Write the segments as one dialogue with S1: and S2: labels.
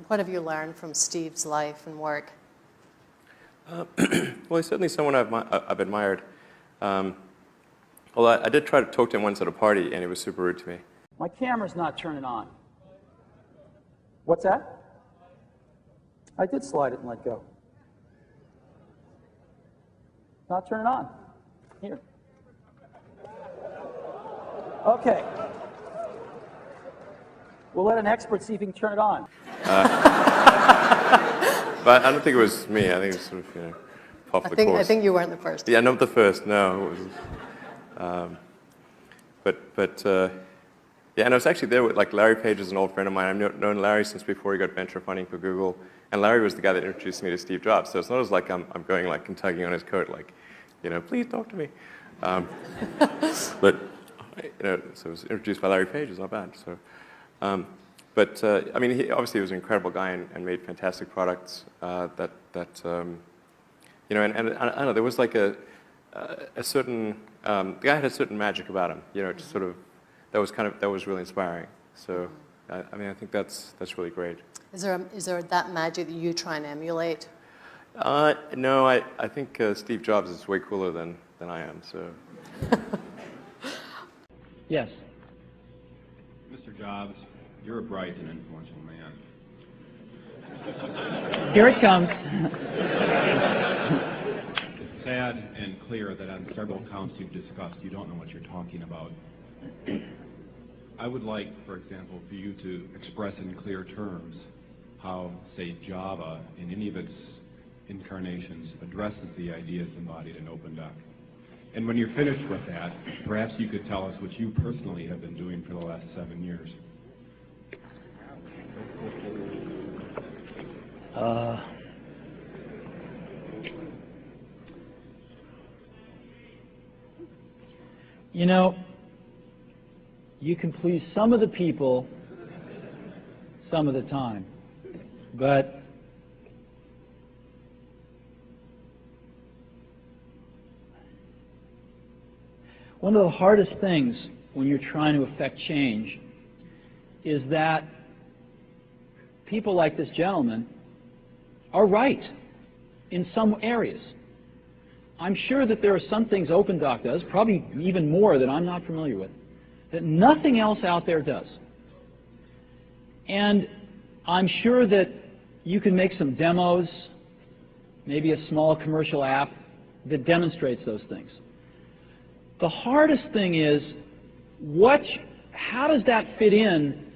S1: What have you learned from Steve's life and work?
S2: Well, he's certainly someone I've admired. Although I did try to talk to him once at a party, and he was super rude to me.
S3: My camera's not turning on. What's that? I did slide it and let go. Not turning on. Here. Okay. We'll let an expert see if he can turn it on.
S2: But I don't think it was me. I think it was sort of, off the course.
S1: I think you weren't the first.
S2: Yeah, not the first. No. It was, yeah, and I was actually there with Larry Page is an old friend of mine. I've known Larry since before he got venture funding for Google, and Larry was the guy that introduced me to Steve Jobs. So it's not as like I'm going and tugging on his coat, please talk to me. But so I was introduced by Larry Page. It's not bad. So. I mean, he obviously was an incredible guy and made fantastic products. And I don't know, there was like a certain the guy had a certain magic about him. Just sort of that was really inspiring. So I mean, I think that's really great.
S1: Is there that magic that you try and emulate?
S2: No, I think Steve Jobs is way cooler than I am. So.
S3: Yes.
S4: Mr. Jobs, you're a bright and influential man.
S3: Here it comes.
S4: It's sad and clear that on several counts you've discussed, you don't know what you're talking about. I would like, for example, for you to express in clear terms how, say, Java, in any of its incarnations, addresses the ideas embodied in OpenDoc. And when you're finished with that, perhaps you could tell us what you personally have been doing for the last 7 years.
S3: You can please some of the people some of the time, but one of the hardest things when you're trying to affect change is that people like this gentleman are right in some areas. I'm sure that there are some things OpenDoc does, probably even more that I'm not familiar with, that nothing else out there does. And I'm sure that you can make some demos, maybe a small commercial app that demonstrates those things. The hardest thing is, how does that fit in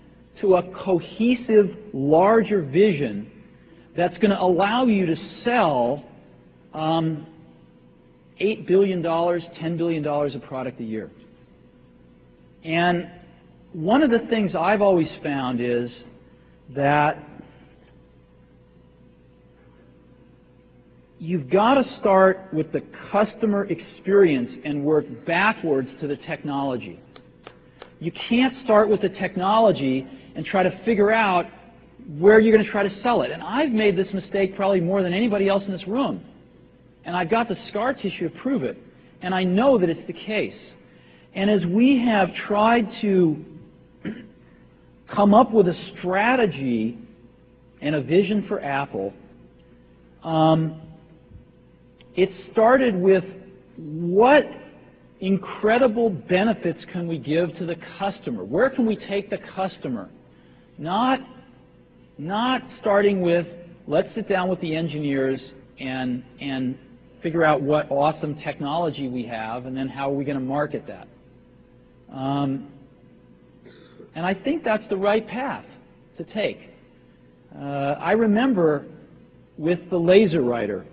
S3: to a cohesive, larger vision that's going to allow you to sell $8 billion, $10 billion of product a year? And one of the things I've always found is that you've got to start with the customer experience and work backwards to the technology. You can't start with the technology and try to figure out where you're going to try to sell it. And I've made this mistake probably more than anybody else in this room. And I've got the scar tissue to prove it. And I know that it's the case. And as we have tried to come up with a strategy and a vision for Apple, it started with what incredible benefits can we give to the customer? Where can we take the customer? Not starting with, let's sit down with the engineers and figure out what awesome technology we have, and then how are we going to market that. And I think that's the right path to take. I remember with the laser writer,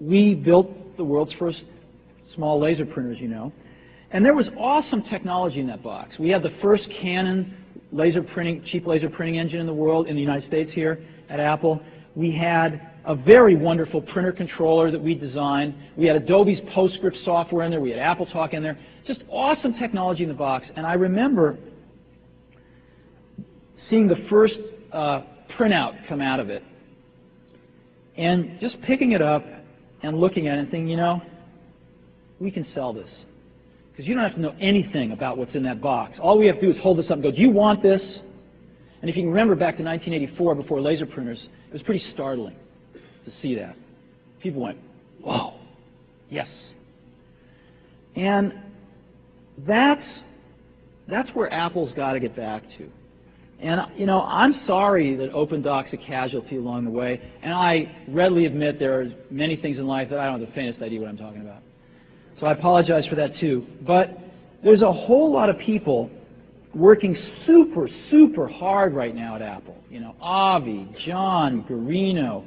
S3: we built the world's first small laser printers, and there was awesome technology in that box. We had the first Canon cheap laser printing engine in the world, in the United States here at Apple. We had a very wonderful printer controller that we designed. We had Adobe's PostScript software in there. We had AppleTalk in there. Just awesome technology in the box. And I remember seeing the first printout come out of it and just picking it up and looking at it and thinking, we can sell this. Because you don't have to know anything about what's in that box. All we have to do is hold this up and go, do you want this? And if you can remember back to 1984, before laser printers, it was pretty startling to see that. People went, whoa, yes. And that's where Apple's got to get back to. And, you know, I'm sorry that OpenDoc's a casualty along the way, and I readily admit there are many things in life that I don't have the faintest idea what I'm talking about. So I apologize for that too. But there's a whole lot of people working super, super hard right now at Apple. You know, Avi, John, Garino,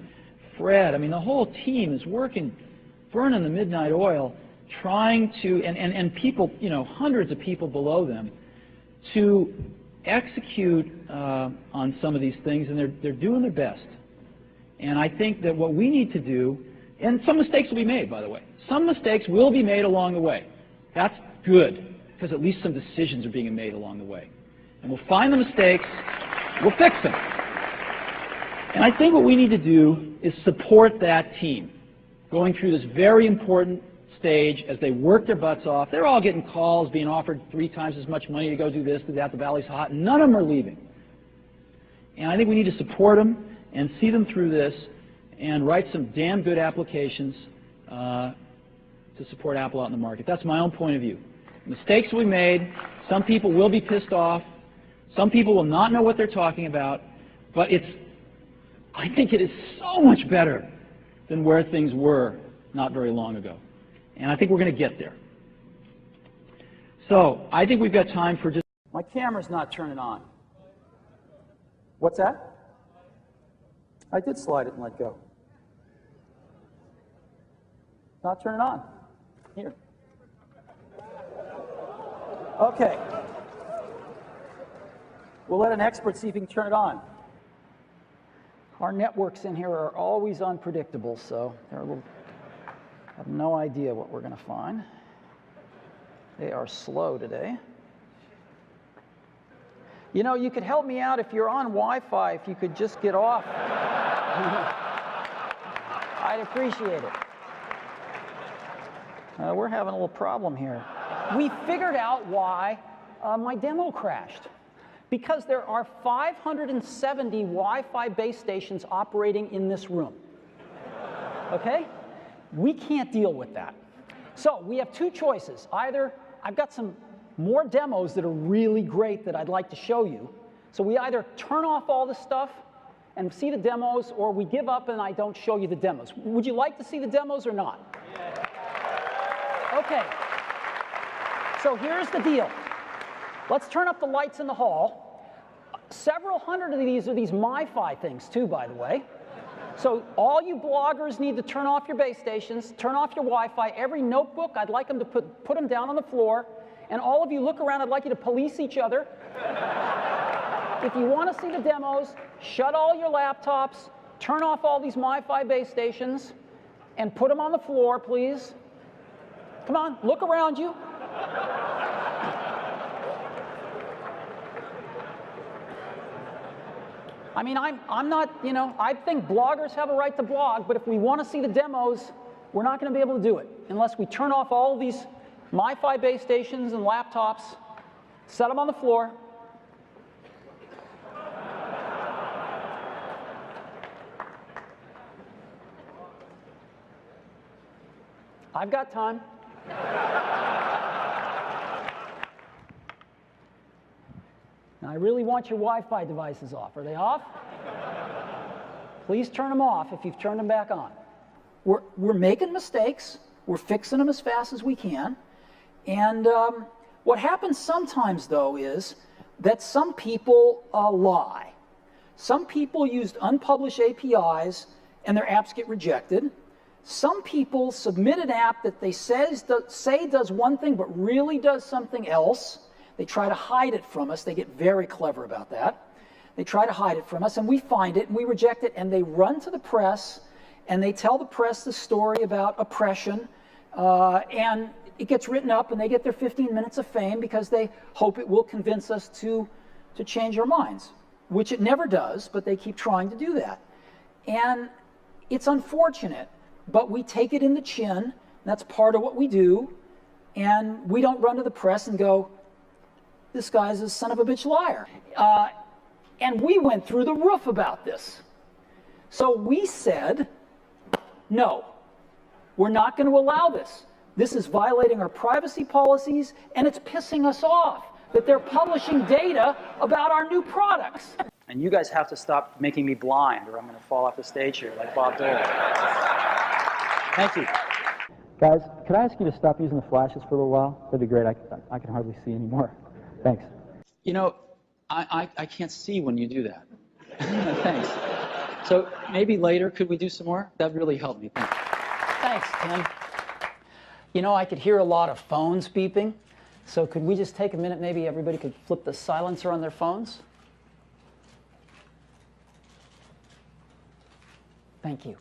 S3: Fred, I mean, the whole team is working, burning the midnight oil, trying to, and people, you know, hundreds of people below them, to execute on some of these things, and they're doing their best. And I think that what we need to do, and some mistakes will be made, by the way. Some mistakes will be made along the way. That's good, because at least some decisions are being made along the way. And we'll find the mistakes, we'll fix them. And I think what we need to do is support that team going through this very important stage as they work their butts off. They're all getting calls, being offered 3 times as much money to go do this, do that, the valley's hot. None of them are leaving. And I think we need to support them and see them through this and write some damn good applications to support Apple out in the market. That's my own point of view. Mistakes will be made. Some people will be pissed off. Some people will not know what they're talking about. But I think it is so much better than where things were not very long ago. And I think we're going to get there. So I think we've got time for just... My camera's not turning on. What's that? I did slide it and let go. Not turning on. Here. Okay. We'll let an expert see if he can turn it on. Our networks in here are always unpredictable, so they're a little... I have no idea what we're going to find. They are slow today. You know, you could help me out if you're on Wi-Fi, if you could just get off. I'd appreciate it. We're having a little problem here. We figured out why my demo crashed. Because there are 570 Wi-Fi base stations operating in this room. Okay? We can't deal with that. So we have 2 choices. Either I've got some more demos that are really great that I'd like to show you. So we either turn off all this stuff and see the demos, or we give up and I don't show you the demos. Would you like to see the demos or not? Yeah. Okay. So here's the deal. Let's turn up the lights in the hall. Several hundred of these are these MiFi things too, by the way. So all you bloggers need to turn off your base stations, turn off your Wi-Fi. Every notebook, I'd like them to put them down on the floor. And all of you look around, I'd like you to police each other. If you want to see the demos, shut all your laptops, turn off all these MiFi base stations, and put them on the floor, please. Come on, look around you. I mean, I'm not, you know, I think bloggers have a right to blog, but if we want to see the demos, we're not going to be able to do it unless we turn off all of these MiFi base stations and laptops, set them on the floor. I've got time. Now, I really want your Wi-Fi devices off. Are they off? Please turn them off if you've turned them back on. We're making mistakes. We're fixing them as fast as we can. And what happens sometimes, though, is that some people lie. Some people use unpublished APIs, and their apps get rejected. Some people submit an app that they say does one thing, but really does something else. They try to hide it from us. They get very clever about that. They try to hide it from us, and we find it, and we reject it, and they run to the press, and they tell the press the story about oppression, and it gets written up, and they get their 15 minutes of fame because they hope it will convince us to change our minds, which it never does, but they keep trying to do that. And it's unfortunate, but we take it in the chin, and that's part of what we do, and we don't run to the press and go, this guy's a son of a bitch liar. And we went through the roof about this. So we said, no, we're not going to allow this. This is violating our privacy policies, and it's pissing us off that they're publishing data about our new products.
S5: And you guys have to stop making me blind, or I'm going to fall off the stage here like Bob Dylan. Thank you. Guys, could I ask you to stop using the flashes for a little while? That'd be great. I can hardly see anymore. Thanks. You know, I can't see when you do that. Thanks. So maybe later, could we do some more? That'd really help me. Thanks.
S3: Thanks, Tim. You know, I could hear a lot of phones beeping. So could we just take a minute, maybe everybody could flip the silencer on their phones? Thank you.